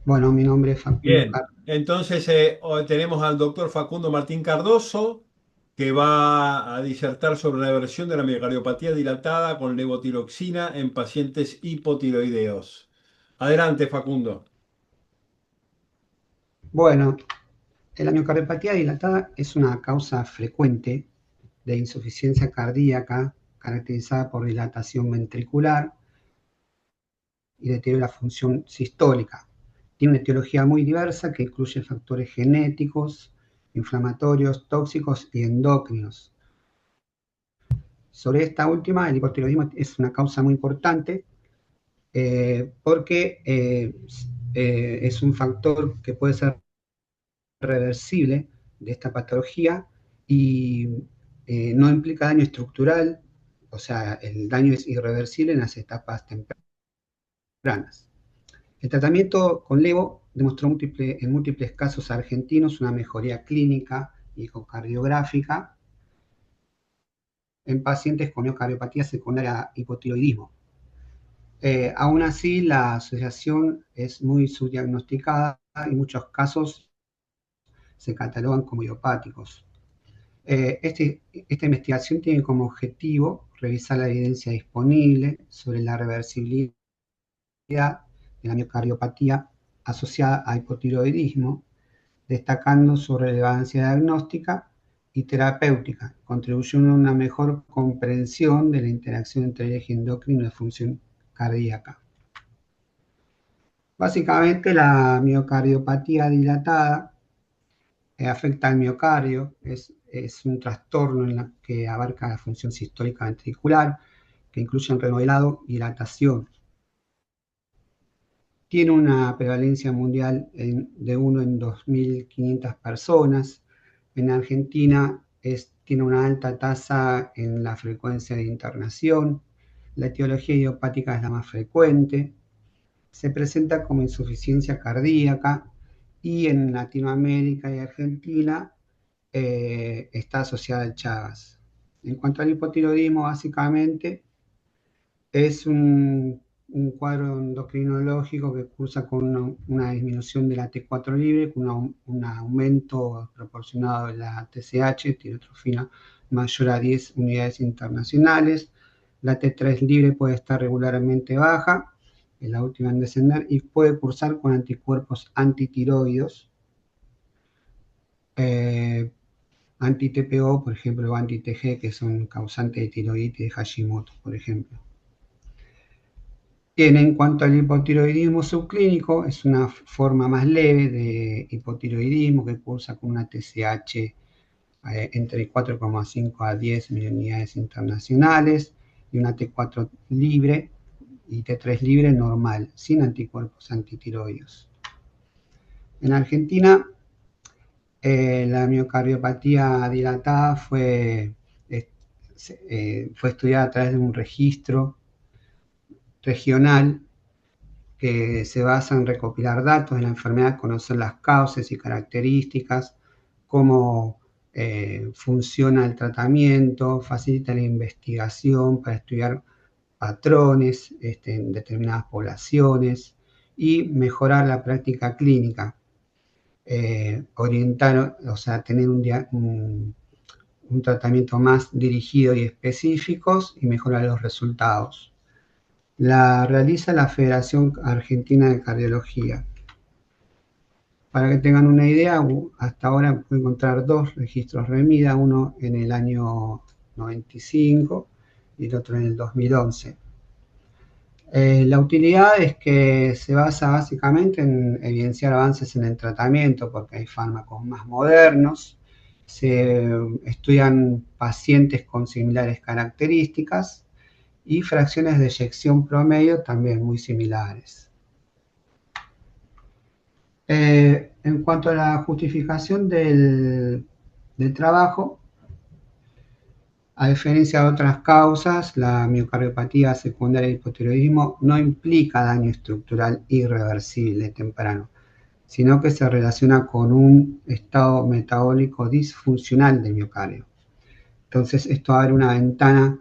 Bueno, mi nombre es Facundo Bien, Carlos. entonces hoy tenemos al doctor Facundo Martín Cardoso, que va a disertar sobre la versión de la miocardiopatía dilatada con levotiroxina en pacientes hipotiroideos. Adelante, Facundo. Bueno, la miocardiopatía dilatada es una causa frecuente de insuficiencia cardíaca caracterizada por dilatación ventricular y deterioro de la función sistólica. Tiene una etiología muy diversa que incluye factores genéticos, inflamatorios, tóxicos y endocrinos. Sobre esta última, el hipotiroidismo es una causa muy importante porque es un factor que puede ser reversible de esta patología y no implica daño estructural, o sea, el daño es irreversible en las etapas tempranas. El tratamiento con levo demostró en múltiples casos argentinos una mejoría clínica y ecocardiográfica en pacientes con miocardiopatía secundaria a hipotiroidismo. Aún así, la asociación es muy subdiagnosticada y en muchos casos se catalogan como idiopáticos. Esta investigación tiene como objetivo revisar la evidencia disponible sobre la reversibilidad de la miocardiopatía asociada a hipotiroidismo, destacando su relevancia diagnóstica y terapéutica, contribuyendo a una mejor comprensión de la interacción entre el eje endocrino y la función cardíaca. Básicamente, la miocardiopatía dilatada afecta al miocardio, es un trastorno en la que abarca la función sistólica ventricular, que incluye el remodelado y dilatación. Tiene una prevalencia mundial de 1 en 2.500 personas. En Argentina tiene una alta tasa en la frecuencia de internación. La etiología idiopática es la más frecuente. Se presenta como insuficiencia cardíaca y en Latinoamérica y Argentina está asociada al Chagas. En cuanto al hipotiroidismo, básicamente es un cuadro endocrinológico que cursa con una disminución de la T4 libre, con un aumento proporcionado de la TSH, tirotrofina, mayor a 10 unidades internacionales. La T3 libre puede estar regularmente baja, es la última en descender, y puede cursar con anticuerpos antitiroides, eh, anti-TPO, por ejemplo, o anti-TG, que son causantes de tiroiditis de Hashimoto, por ejemplo. Bien, en cuanto al hipotiroidismo subclínico, es una forma más leve de hipotiroidismo que cursa con una TSH entre 4,5 a 10 unidades internacionales y una T4 libre y T3 libre normal, sin anticuerpos antitiroides. En Argentina, la miocardiopatía dilatada fue estudiada a través de un registro regional que se basa en recopilar datos de la enfermedad, conocer las causas y características, cómo funciona el tratamiento, facilita la investigación para estudiar patrones en determinadas poblaciones y mejorar la práctica clínica, orientar, o sea, tener un tratamiento más dirigido y específicos y mejorar los resultados. La realiza la Federación Argentina de Cardiología. Para que tengan una idea, hasta ahora pude encontrar dos registros REMIDA, uno en el año 95 y el otro en el 2011. La utilidad es que se basa básicamente en evidenciar avances en el tratamiento, porque hay fármacos más modernos, se estudian pacientes con similares características y fracciones de eyección promedio también muy similares. En cuanto a la justificación del trabajo, a diferencia de otras causas, la miocardiopatía secundaria del hipotiroidismo no implica daño estructural irreversible temprano, sino que se relaciona con un estado metabólico disfuncional del miocardio. Entonces, esto abre una ventana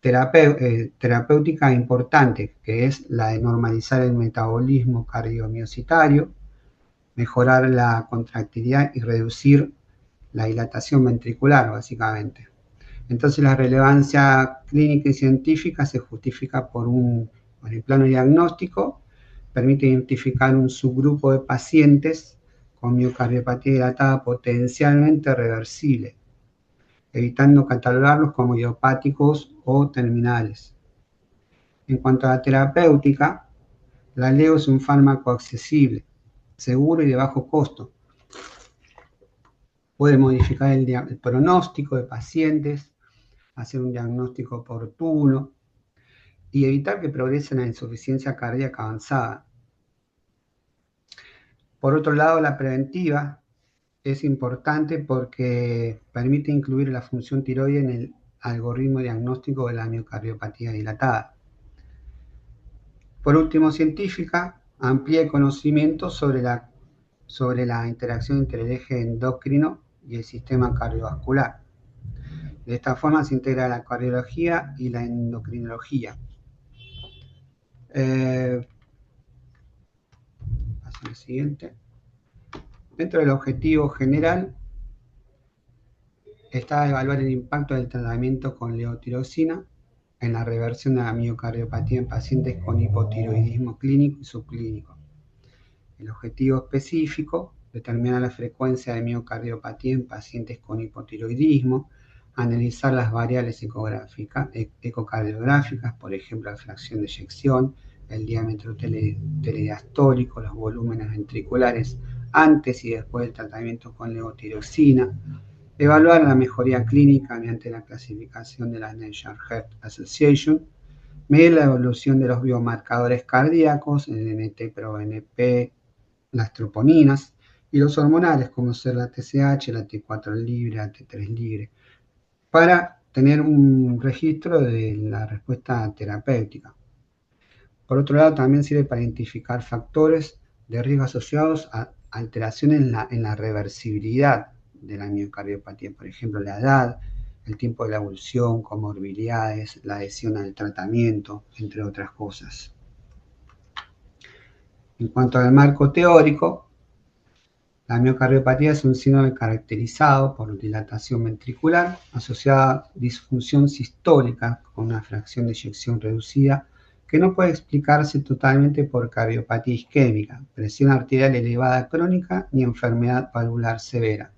terapéutica importante, que es la de normalizar el metabolismo cardiomiocitario, mejorar la contractilidad y reducir la dilatación ventricular, básicamente. Entonces la relevancia clínica y científica se justifica en el plano diagnóstico, permite identificar un subgrupo de pacientes con miocardiopatía dilatada potencialmente reversible, evitando catalogarlos como idiopáticos o terminales. En cuanto a la terapéutica, la LEO es un fármaco accesible, seguro y de bajo costo. Puede modificar el pronóstico de pacientes, hacer un diagnóstico oportuno y evitar que progresen a insuficiencia cardíaca avanzada. Por otro lado, la preventiva es importante porque permite incluir la función tiroidea en el algoritmo diagnóstico de la miocardiopatía dilatada. Por último, científica, amplía el conocimiento sobre la interacción entre el eje endocrino y el sistema cardiovascular. De esta forma se integra la cardiología y la endocrinología. Paso al siguiente. Dentro del objetivo general está evaluar el impacto del tratamiento con levotiroxina en la reversión de la miocardiopatía en pacientes con hipotiroidismo clínico y subclínico. El objetivo específico, determinar la frecuencia de miocardiopatía en pacientes con hipotiroidismo, analizar las variables ecocardiográficas, por ejemplo, la fracción de eyección, el diámetro telediastólico, los volúmenes ventriculares antes y después del tratamiento con levotiroxina, evaluar la mejoría clínica mediante la clasificación de la National Heart Association, medir la evolución de los biomarcadores cardíacos, el NT-proBNP, las troponinas, y los hormonales como ser la TSH, la T4 libre, la T3 libre, para tener un registro de la respuesta terapéutica. Por otro lado, también sirve para identificar factores de riesgo asociados a alteraciones en la reversibilidad de la miocardiopatía, por ejemplo, la edad, el tiempo de la evolución, comorbilidades, la adhesión al tratamiento, entre otras cosas. En cuanto al marco teórico, la miocardiopatía es un síndrome caracterizado por dilatación ventricular asociada a disfunción sistólica con una fracción de eyección reducida que no puede explicarse totalmente por cardiopatía isquémica, presión arterial elevada crónica ni enfermedad valvular severa.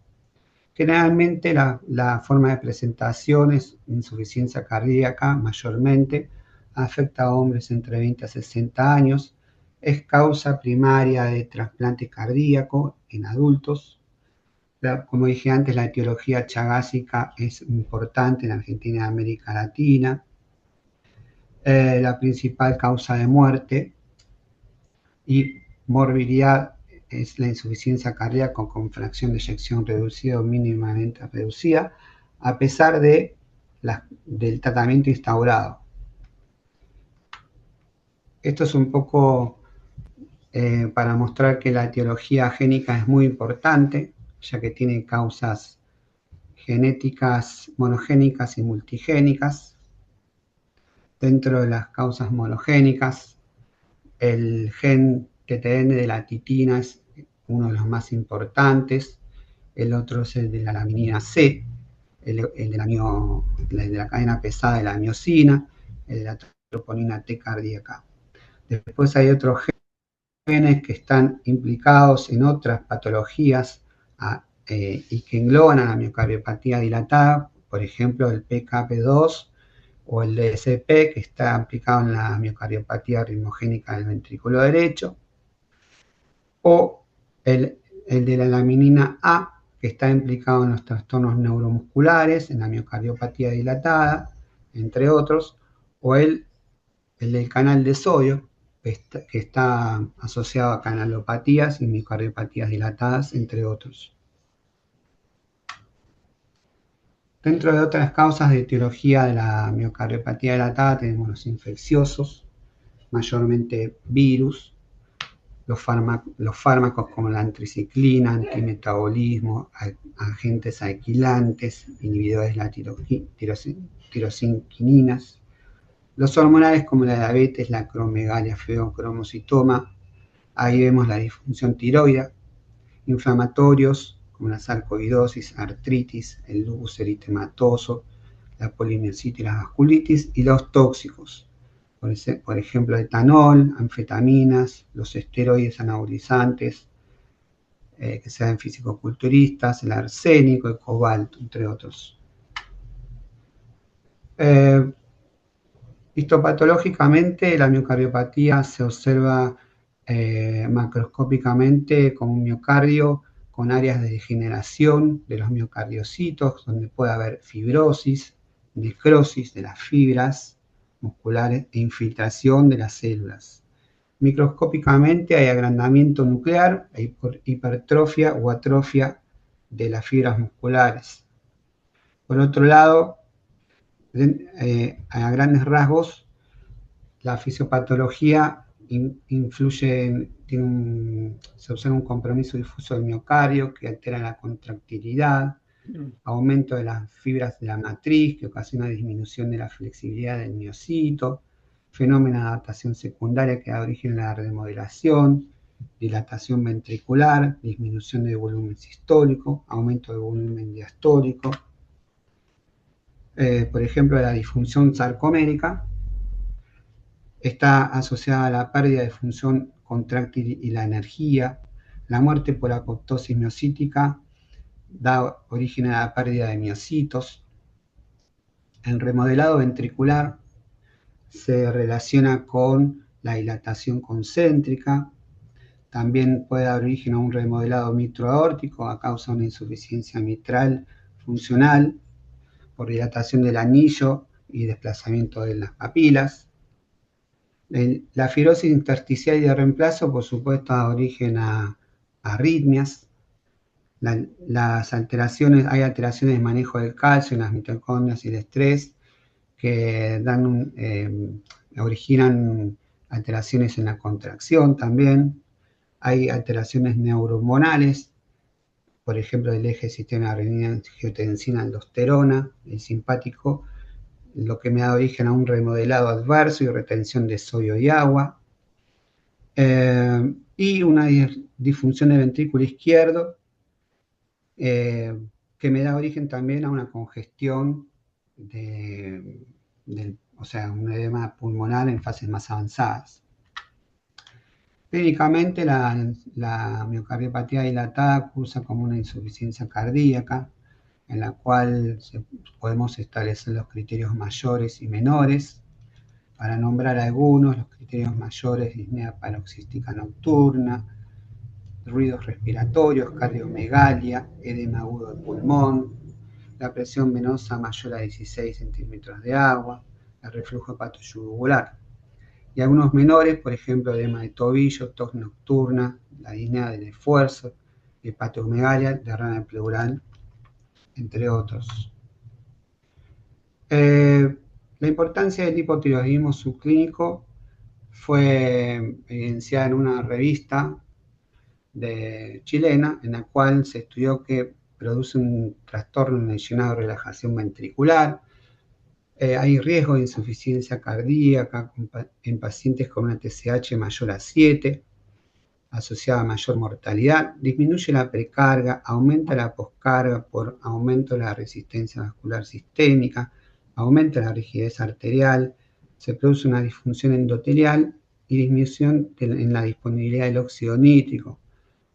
Generalmente la forma de presentación es insuficiencia cardíaca, mayormente afecta a hombres entre 20 a 60 años, es causa primaria de trasplante cardíaco en adultos. Como dije antes, la etiología chagásica es importante en Argentina y América Latina. La principal causa de muerte y morbilidad es la insuficiencia cardíaca con fracción de eyección reducida o mínimamente reducida, a pesar del tratamiento instaurado. Esto es un poco para mostrar que la etiología génica es muy importante, ya que tiene causas genéticas monogénicas y multigénicas. Dentro de las causas monogénicas, el gen TTN de la titina es uno de los más importantes, el otro es el de la laminina C, el de la cadena pesada de la miosina, el de la troponina T cardíaca. Después hay otros genes que están implicados en otras patologías y que engloban a la miocardiopatía dilatada, por ejemplo el PKP2 o el DSP, que está implicado en la miocardiopatía ritmogénica del ventrículo derecho, o el de la laminina A, que está implicado en los trastornos neuromusculares, en la miocardiopatía dilatada, entre otros, o el del canal de sodio, que está asociado a canalopatías y miocardiopatías dilatadas, entre otros. Dentro de otras causas de etiología de la miocardiopatía dilatada tenemos los infecciosos, mayormente virus, los fármacos como la antriciclina, antimetabolismo, agentes alquilantes, inhibidores de la tirosininas, los hormonales como la diabetes, la acromegalia, feocromocitoma, ahí vemos la disfunción tiroidea, inflamatorios, como la sarcoidosis, artritis, el lupus eritematoso, la polimiositis y la vasculitis, y los tóxicos, por ejemplo, etanol, anfetaminas, los esteroides anabolizantes, que sean fisicoculturistas, el arsénico, el cobalto, entre otros. Histopatológicamente, la miocardiopatía se observa macroscópicamente como un miocardio con áreas de degeneración de los miocardiocitos, donde puede haber fibrosis, necrosis de las fibras musculares e infiltración de las células. Microscópicamente hay agrandamiento nuclear, hipertrofia o atrofia de las fibras musculares. Por otro lado, a grandes rasgos, la fisiopatología influye, se observa un compromiso difuso del miocardio que altera la contractilidad, aumento de las fibras de la matriz que ocasiona disminución de la flexibilidad del miocito, fenómeno de adaptación secundaria que da origen a la remodelación, dilatación ventricular, disminución del volumen sistólico, aumento del volumen diastólico. Por ejemplo, la disfunción sarcomérica está asociada a la pérdida de función contráctil y la energía. La muerte por apoptosis miocítica da origen a la pérdida de miocitos. El remodelado ventricular se relaciona con la dilatación concéntrica. También puede dar origen a un remodelado mitroaórtico a causa de una insuficiencia mitral funcional por dilatación del anillo y desplazamiento de las papilas. La fibrosis intersticial y de reemplazo, por supuesto, da origen a arritmias. Hay alteraciones de manejo del calcio en las mitocondrias y el estrés que originan alteraciones en la contracción también. Hay alteraciones neurohormonales, por ejemplo, del eje sistema adrenina-angiotensina-aldosterona, el simpático, lo que me da origen a un remodelado adverso y retención de sodio y agua. Y una disfunción del ventrículo izquierdo, que me da origen también a una congestión, o sea, un edema pulmonar en fases más avanzadas. Clínicamente, la miocardiopatía dilatada cursa como una insuficiencia cardíaca, en la cual podemos establecer los criterios mayores y menores. Para nombrar algunos, los criterios mayores: disnea paroxística nocturna, ruidos respiratorios, cardiomegalia, edema agudo del pulmón, la presión venosa mayor a 16 centímetros de agua, el reflujo hepatoyugular. Y algunos menores, por ejemplo, edema de tobillo, tos nocturna, la disnea del esfuerzo, hepatomegalia, derrame pleural, entre otros. La importancia del hipotiroidismo subclínico fue evidenciada en una revista chilena, en la cual se estudió que produce un trastorno mencionado de relajación ventricular. Hay riesgo de insuficiencia cardíaca en pacientes con una TSH mayor a 7, asociada a mayor mortalidad. Disminuye la precarga, aumenta la poscarga por aumento de la resistencia vascular sistémica, aumenta la rigidez arterial, se produce una disfunción endotelial y disminución en la disponibilidad del óxido nítrico.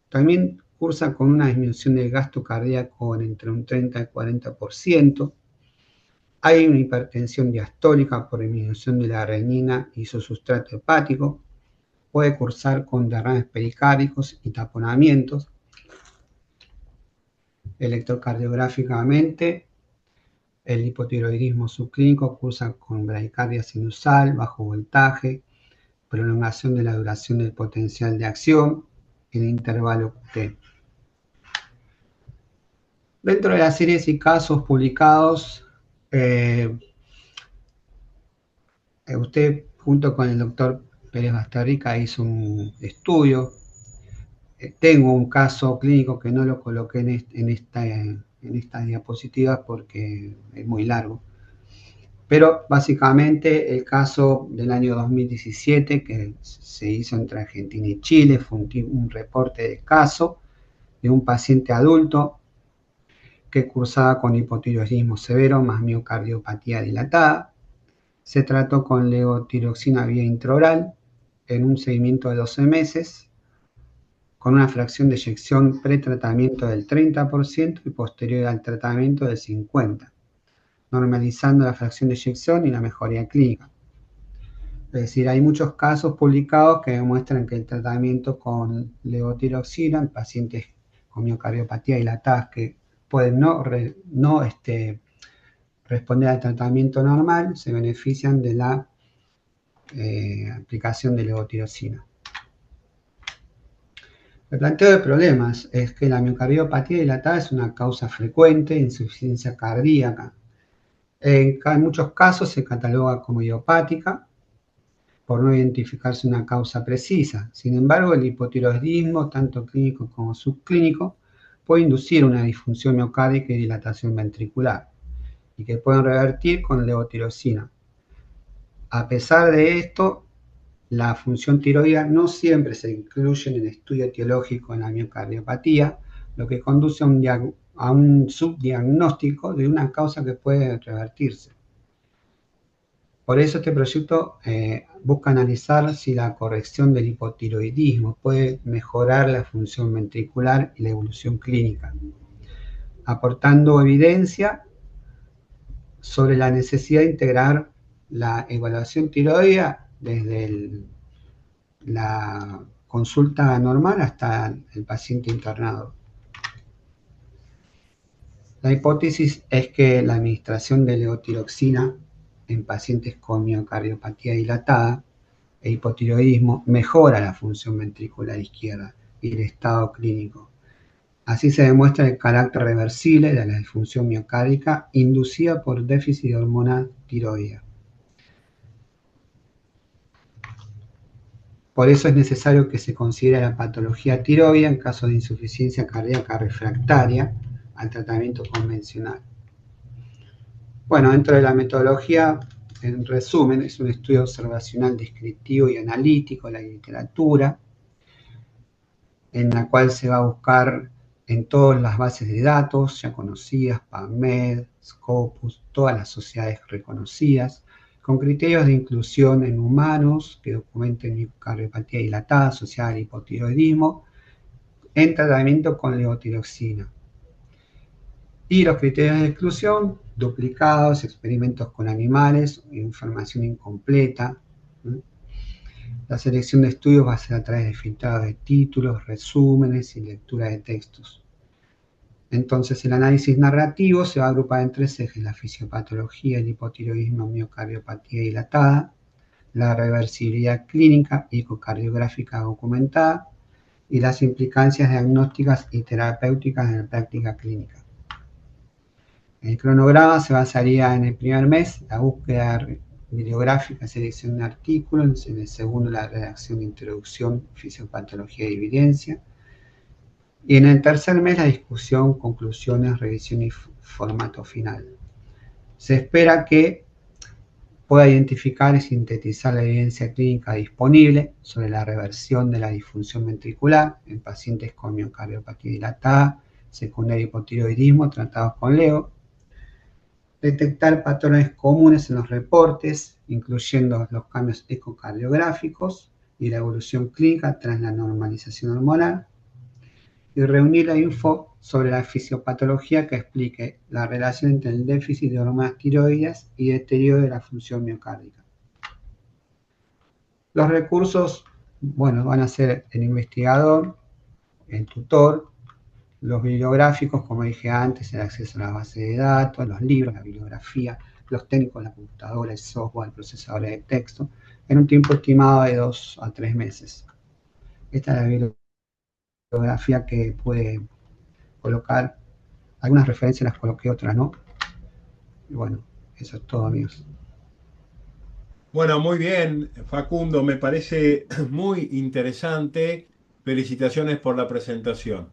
También cursa con una disminución del gasto cardíaco entre un 30 y 40%. Hay una hipertensión diastólica por disminución de la renina y su sustrato hepático. Puede cursar con derrames pericárdicos y taponamientos. Electrocardiográficamente, el hipotiroidismo subclínico cursa con bradicardia sinusal, bajo voltaje, prolongación de la duración del potencial de acción en intervalo T. Dentro de las series y casos publicados, usted junto con el doctor Pérez Basterrica hizo un estudio. Tengo un caso clínico que no lo coloqué en esta diapositiva porque es muy largo. Pero básicamente el caso del año 2017 que se hizo entre Argentina y Chile fue un reporte de caso de un paciente adulto que cursaba con hipotiroidismo severo más miocardiopatía dilatada. Se trató con levotiroxina vía intraoral en un seguimiento de 12 meses, con una fracción de eyección pretratamiento del 30% y posterior al tratamiento del 50%, normalizando la fracción de eyección y la mejoría clínica. Es decir, hay muchos casos publicados que demuestran que el tratamiento con levotiroxina en pacientes con miocardiopatía dilatada que pueden no responder al tratamiento normal, se benefician de la aplicación de levotiroxina. El planteo de problemas es que la miocardiopatía dilatada es una causa frecuente de insuficiencia cardíaca. En muchos casos se cataloga como idiopática por no identificarse una causa precisa. Sin embargo, el hipotiroidismo, tanto clínico como subclínico, puede inducir una disfunción miocárdica y dilatación ventricular, y que pueden revertir con levotiroxina. A pesar de esto, la función tiroidea no siempre se incluye en el estudio etiológico en la miocardiopatía, lo que conduce a un subdiagnóstico de una causa que puede revertirse. Por eso este proyecto busca analizar si la corrección del hipotiroidismo puede mejorar la función ventricular y la evolución clínica, aportando evidencia sobre la necesidad de integrar la evaluación tiroidea desde la consulta normal hasta el paciente internado. La hipótesis es que la administración de levotiroxina en pacientes con miocardiopatía dilatada e hipotiroidismo mejora la función ventricular izquierda y el estado clínico. Así se demuestra el carácter reversible de la disfunción miocárdica inducida por déficit de hormona tiroidea. Por eso es necesario que se considere la patología tiroidea en caso de insuficiencia cardíaca refractaria al tratamiento convencional. Bueno, dentro de la metodología, en resumen, es un estudio observacional descriptivo y analítico de la literatura, en la cual se va a buscar en todas las bases de datos ya conocidas, PubMed, Scopus, todas las sociedades reconocidas, con criterios de inclusión en humanos que documenten miocardiopatía dilatada asociada al hipotiroidismo en tratamiento con levotiroxina. Y los criterios de exclusión, duplicados, experimentos con animales, información incompleta. La selección de estudios va a ser a través de filtrado de títulos, resúmenes y lectura de textos. Entonces, el análisis narrativo se va a agrupar en tres ejes: la fisiopatología, el hipotiroidismo, miocardiopatía dilatada, la reversibilidad clínica y ecocardiográfica documentada, y las implicancias diagnósticas y terapéuticas en la práctica clínica. El cronograma se basaría en el primer mes, la búsqueda bibliográfica, selección de artículos; en el segundo, la redacción de introducción, fisiopatología y evidencia; y en el tercer mes, la discusión, conclusiones, revisión y formato final. Se espera que pueda identificar y sintetizar la evidencia clínica disponible sobre la reversión de la disfunción ventricular en pacientes con miocardiopatía dilatada, secundaria hipotiroidismo tratados con levo; detectar patrones comunes en los reportes, incluyendo los cambios ecocardiográficos y la evolución clínica tras la normalización hormonal; y reunir la info sobre la fisiopatología que explique la relación entre el déficit de hormonas tiroideas y deterioro de la función miocárdica. Los recursos, bueno, van a ser el investigador, el tutor, los bibliográficos, como dije antes, el acceso a la base de datos, los libros, la bibliografía, los técnicos, la computadora, el software, el procesador de texto, en un tiempo estimado de 2 a 3 meses. Esta es la bibliografía que pude colocar. Algunas referencias las coloqué, otras no. Y bueno, eso es todo, amigos. Bueno, muy bien, Facundo, me parece muy interesante. Felicitaciones por la presentación.